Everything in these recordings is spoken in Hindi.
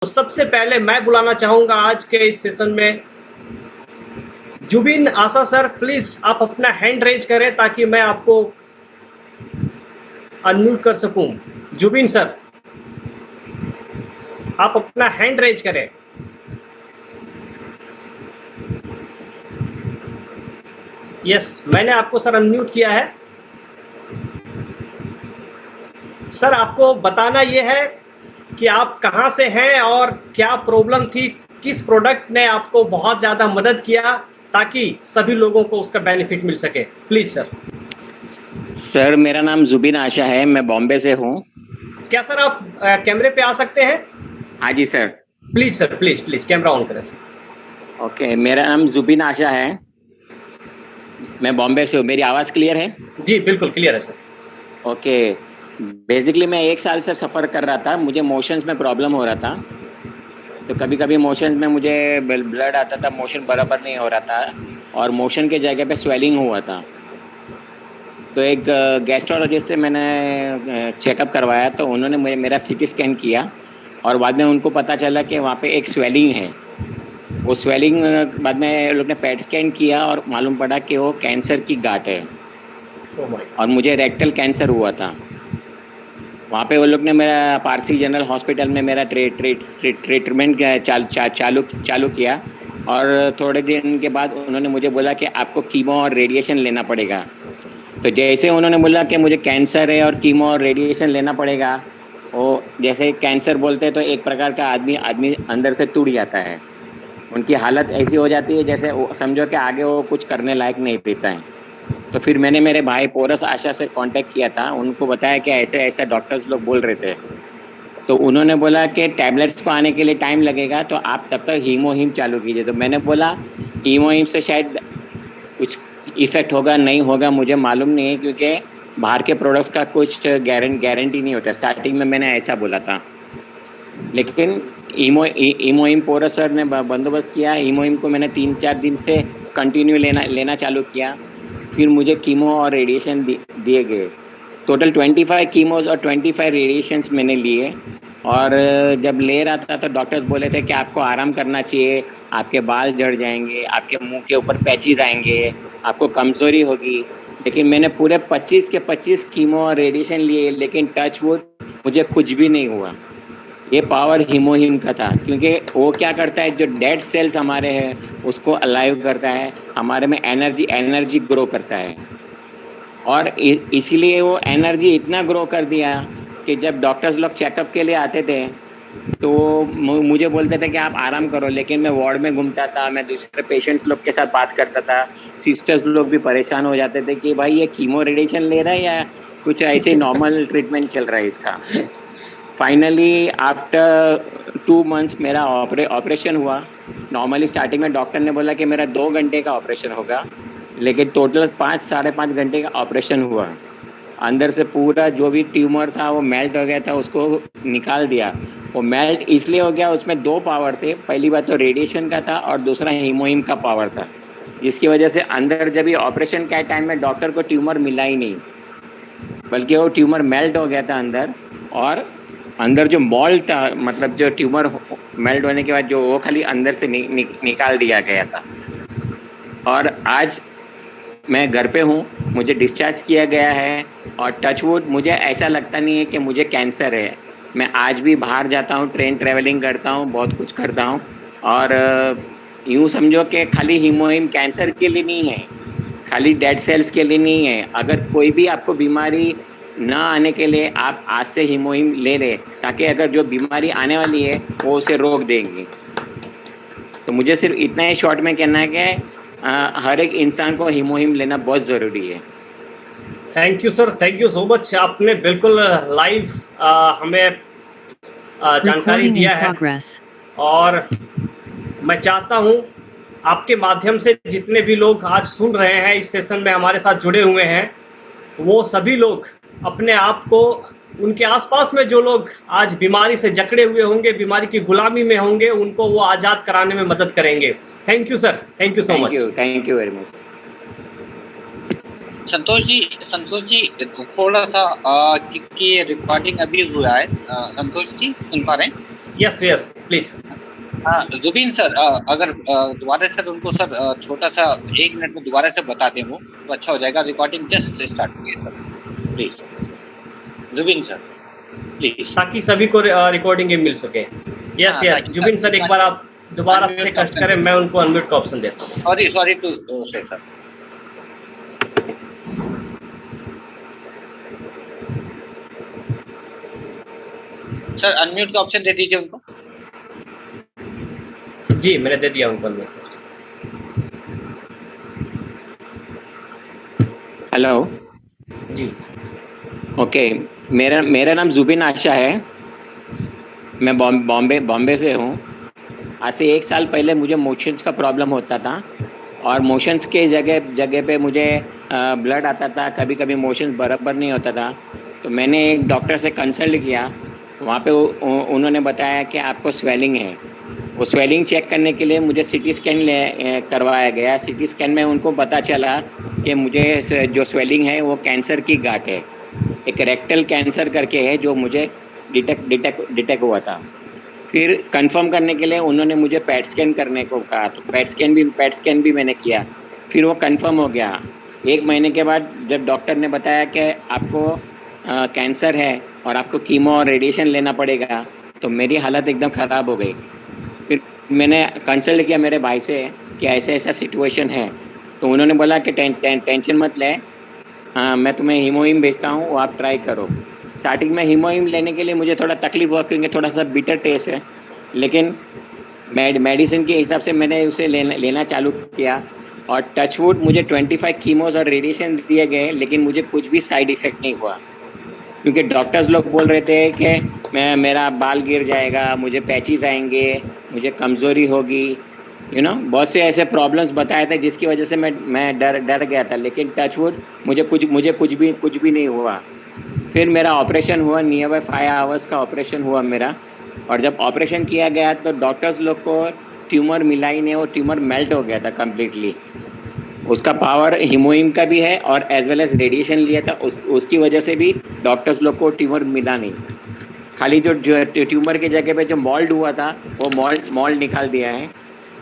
तो सबसे पहले मैं बुलाना चाहूँगा आज के इस सेशन में जुबिन आशा सर। प्लीज़ आप अपना हैंड रेज करें ताकि मैं आपको अनम्यूट कर सकूं। जुबिन सर, आप अपना हैंड रेज करें। यस, मैंने आपको सर अनम्यूट किया है। सर, आपको बताना ये है कि आप कहाँ से हैं और क्या प्रॉब्लम थी, किस प्रोडक्ट ने आपको बहुत ज़्यादा मदद किया ताकि सभी लोगों को उसका बेनिफिट मिल सके। Please sir. सर, मेरा नाम जुबिन आशा है, मैं बॉम्बे से हूँ। क्या सर आप कैमरे पे आ सकते हैं? हाँ जी sir. Please sir, please camera on करें सर। ओके, मेरा नाम जुबिन आशा है, मैं बॉम्बे से हूँ। मेरी आवाज़ क्लियर है? जी बिल्कुल क्लियर है सर। ओके, बेसिकली मैं 1 साल से सफ़र कर रहा था। मुझे मोशंस में प्रॉब्लम हो रहा था, तो कभी कभी मोशंस में मुझे ब्लड आता था, मोशन बराबर नहीं हो रहा था और मोशन के जगह पे स्वेलिंग हुआ था। तो एक गैस्ट्रोलॉजिस्ट से मैंने चेकअप करवाया, तो उन्होंने मेरा सीटी स्कैन किया और बाद में उनको पता चला कि वहाँ पे एक स्वेलिंग है। वो स्वेलिंग बाद में लोग ने पेट स्कैन किया और मालूम पड़ा कि वो कैंसर की गांठ है और मुझे रेक्टल कैंसर हुआ था। वहाँ पे वो लोग ने मेरा पारसी जनरल हॉस्पिटल में मेरा ट्रीटमेंट चालू किया और थोड़े दिन के बाद उन्होंने मुझे बोला कि आपको कीमो और रेडिएशन लेना पड़ेगा। तो जैसे उन्होंने बोला कि मुझे कैंसर है और कीमो और रेडिएशन लेना पड़ेगा, वो जैसे कैंसर बोलते हैं तो एक प्रकार का आदमी अंदर से टूट जाता है। उनकी हालत ऐसी हो जाती है जैसे समझो कि आगे वो कुछ करने लायक नहीं रहता है। तो फिर मैंने मेरे भाई पोरस आशा से कांटेक्ट किया था, उनको बताया कि ऐसे ऐसे डॉक्टर्स लोग बोल रहे थे। तो उन्होंने बोला कि टैबलेट्स को आने के लिए टाइम लगेगा, तो आप तब तक हीमोहिम चालू कीजिए। तो मैंने बोला हीमोहिम से शायद कुछ इफेक्ट होगा नहीं होगा मुझे मालूम नहीं है, क्योंकि बाहर के प्रोडक्ट्स का कुछ गारंटी नहीं होता। स्टार्टिंग में मैंने ऐसा बोला था, लेकिन हीमोहिम पोरस सर ने बंदोबस्त किया। हीमोहिम को मैंने 3-4 दिन से कंटिन्यू लेना चालू किया। फिर मुझे कीमो और रेडिएशन दिए गए। टोटल 25 कीमोज और 25 रेडिएशंस मैंने लिए और जब ले रहा था तो डॉक्टर्स बोले थे कि आपको आराम करना चाहिए, आपके बाल झड़ जाएंगे, आपके मुंह के ऊपर पैचेस आएंगे, आपको कमज़ोरी होगी। लेकिन मैंने पूरे 25 के 25 कीमो और रेडिएशन लिए, लेकिन टच वुड मुझे कुछ भी नहीं हुआ। ये पावर हीमोहिम का था, क्योंकि वो क्या करता है, जो डेड सेल्स हमारे हैं उसको अलाइव करता है, हमारे में एनर्जी ग्रो करता है। और इसीलिए वो एनर्जी इतना ग्रो कर दिया कि जब डॉक्टर्स लोग चेकअप के लिए आते थे तो मुझे बोलते थे कि आप आराम करो, लेकिन मैं वार्ड में घूमता था, मैं दूसरे पेशेंट्स लोग के साथ बात करता था। सिस्टर्स लोग भी परेशान हो जाते थे कि भाई ये कीमो रेडिएशन ले रहा है या कुछ ऐसे नॉर्मल ट्रीटमेंट चल रहा है इसका। फाइनली आफ्टर 2 मंथ्स मेरा ऑपरेशन हुआ। नॉर्मली स्टार्टिंग में डॉक्टर ने बोला कि मेरा 2 घंटे का ऑपरेशन होगा, लेकिन टोटल 5-5.5 घंटे का ऑपरेशन हुआ। अंदर से पूरा जो भी ट्यूमर था वो मेल्ट हो गया था, उसको निकाल दिया। वो मेल्ट इसलिए हो गया, उसमें 2 पावर थे। पहली बात तो रेडिएशन का था और दूसरा हीमोहिम का पावर था, जिसकी वजह से अंदर जब ये ऑपरेशन के टाइम में डॉक्टर को ट्यूमर मिला ही नहीं, बल्कि वो ट्यूमर मेल्ट हो गया था अंदर। और अंदर जो मॉल था, मतलब जो ट्यूमर मेल्ट होने के बाद जो वो खाली अंदर से निकाल दिया गया था। और आज मैं घर पे हूँ, मुझे डिस्चार्ज किया गया है और टचवुड मुझे ऐसा लगता नहीं है कि मुझे कैंसर है। मैं आज भी बाहर जाता हूँ, ट्रेन ट्रैवलिंग करता हूँ, बहुत कुछ करता हूँ। और यूँ समझो कि खाली हीमोहिम कैंसर के लिए नहीं है, खाली डेड सेल्स के लिए नहीं है। अगर कोई भी आपको बीमारी ना आने के लिए आप आज से हीमोहिम ले लें, ताकि अगर जो बीमारी आने वाली है वो उसे रोक देंगी। तो मुझे सिर्फ इतना ही शॉर्ट में कहना है कि हर एक इंसान को हीमोहिम लेना बहुत ज़रूरी है। Thank you sir, thank you so much. आपने बिल्कुल लाइव हमें जानकारी दिया है और मैं चाहता हूँ आपके माध्यम से जितने भी लोग आज सुन रहे हैं, इस सेशन में हमारे साथ जुड़े हुए हैं, वो सभी लोग अपने आप को, उनके आसपास में जो लोग आज बीमारी से जकड़े हुए होंगे, बीमारी की गुलामी में होंगे, उनको वो आज़ाद कराने में मदद करेंगे। Thank you sir, thank you so much. Thank you very much. Santosh ji थोड़ा सा क्योंकि रिकॉर्डिंग अभी हुआ है। संतोष जी सुन पा रहे हैं? Yes yes please. हाँ जुबिन सर, अगर दोबारा सर उनको सर छोटा सा 1 मिनट में दोबारा से बता दें वो तो अच्छा हो जाएगा। रिकॉर्डिंग जस्ट स्टार्ट हुई है sir, please Zubin sir please, ताकि सभी को रिकॉर्डिंग मिल सके। यस हाँ, यस ताकि जुबिन सर एक बार आप दोबारा से unmute कष्ट option करें, दे। मैं उनको अनम्यूट का ऑप्शन देता हूँ। सॉरी टू से सर। सर अनम्यूट का ऑप्शन दे दीजिए उनको। जी मैंने दे दिया उनको अनम्यूट। हेलो जी ओके, मेरा नाम जुबिन आशा है। मैं बॉम्बे से हूँ। आज से 1 साल पहले मुझे मोशंस का प्रॉब्लम होता था और मोशंस के जगह पे मुझे ब्लड आता था। कभी कभी मोशंस बराबर नहीं होता था, तो मैंने एक डॉक्टर से कंसल्ट किया। वहाँ पे उन्होंने बताया कि आपको स्वेलिंग है। वो स्वेलिंग चेक करने के लिए मुझे सीटी स्कैन करवाया गया। सीटी स्कैन में उनको पता चला कि मुझे जो स्वेलिंग है वो कैंसर की गांठ है, एक रेक्टल कैंसर करके है, जो मुझे डिटेक्ट हुआ था। फिर कंफर्म करने के लिए उन्होंने मुझे पैट स्कैन करने को कहा, तो पैट स्कैन भी मैंने किया। फिर वो कंफर्म हो गया। 1 महीने के बाद जब डॉक्टर ने बताया कि आपको कैंसर है और आपको कीमो और रेडिएशन लेना पड़ेगा, तो मेरी हालत एकदम ख़राब हो गई। फिर मैंने कंसल्ट किया मेरे भाई से कि ऐसा सिचुएशन है, तो उन्होंने बोला कि टेंशन मत ले, मैं तुम्हें हीमोहिम भेजता हूँ, वो आप ट्राई करो। स्टार्टिंग में हीमोहिम लेने के लिए मुझे थोड़ा तकलीफ हुआ क्योंकि थोड़ा सा बिटर टेस्ट है, लेकिन मेडिसिन के हिसाब से मैंने उसे लेना चालू किया और टचवुड मुझे 25 कीमोज और रेडिएशन दिए गए, लेकिन मुझे कुछ भी साइड इफेक्ट नहीं हुआ। क्योंकि डॉक्टर्स लोग बोल रहे थे कि मेरा बाल गिर जाएगा, मुझे पैचेस आएंगे, मुझे कमज़ोरी होगी, बहुत से ऐसे प्रॉब्लम्स बताए थे जिसकी वजह से मैं डर गया था। लेकिन टचवुड मुझे कुछ भी नहीं हुआ। फिर मेरा ऑपरेशन हुआ, नियर बाय 5 आवर्स का ऑपरेशन हुआ मेरा। और जब ऑपरेशन किया गया तो डॉक्टर्स लोग को ट्यूमर मिला ही नहीं, वो ट्यूमर मेल्ट हो गया था कम्प्लीटली। उसका पावर हीमोहिम का भी है और एज वेल एज रेडिएशन लिया था, उसकी वजह से भी डॉक्टर्स लोग को ट्यूमर मिला नहीं। खाली जो ट्यूमर की जगह पे जो मॉल्ड हुआ था वो मॉल्ड निकाल दिया है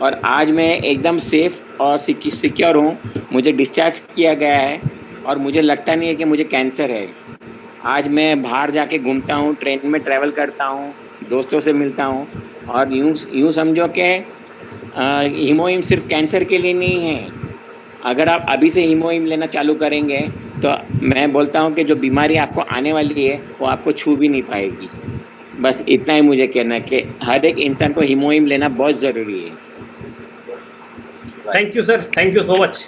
और आज मैं एकदम सेफ और सिक्योर हूँ। मुझे डिस्चार्ज किया गया है और मुझे लगता नहीं है कि मुझे कैंसर है। आज मैं बाहर जाके घूमता हूँ, ट्रेन में ट्रैवल करता हूँ, दोस्तों से मिलता हूँ। और यूँ समझो कि हीमोहिम सिर्फ कैंसर के लिए नहीं है। अगर आप अभी से हीमोहिम लेना चालू करेंगे तो मैं बोलता हूँ कि जो बीमारी आपको आने वाली है वो आपको छू भी नहीं पाएगी। बस इतना ही मुझे कहना है कि हर एक इंसान को हीमोहिम लेना बहुत ज़रूरी है। Thank you sir, thank you so much.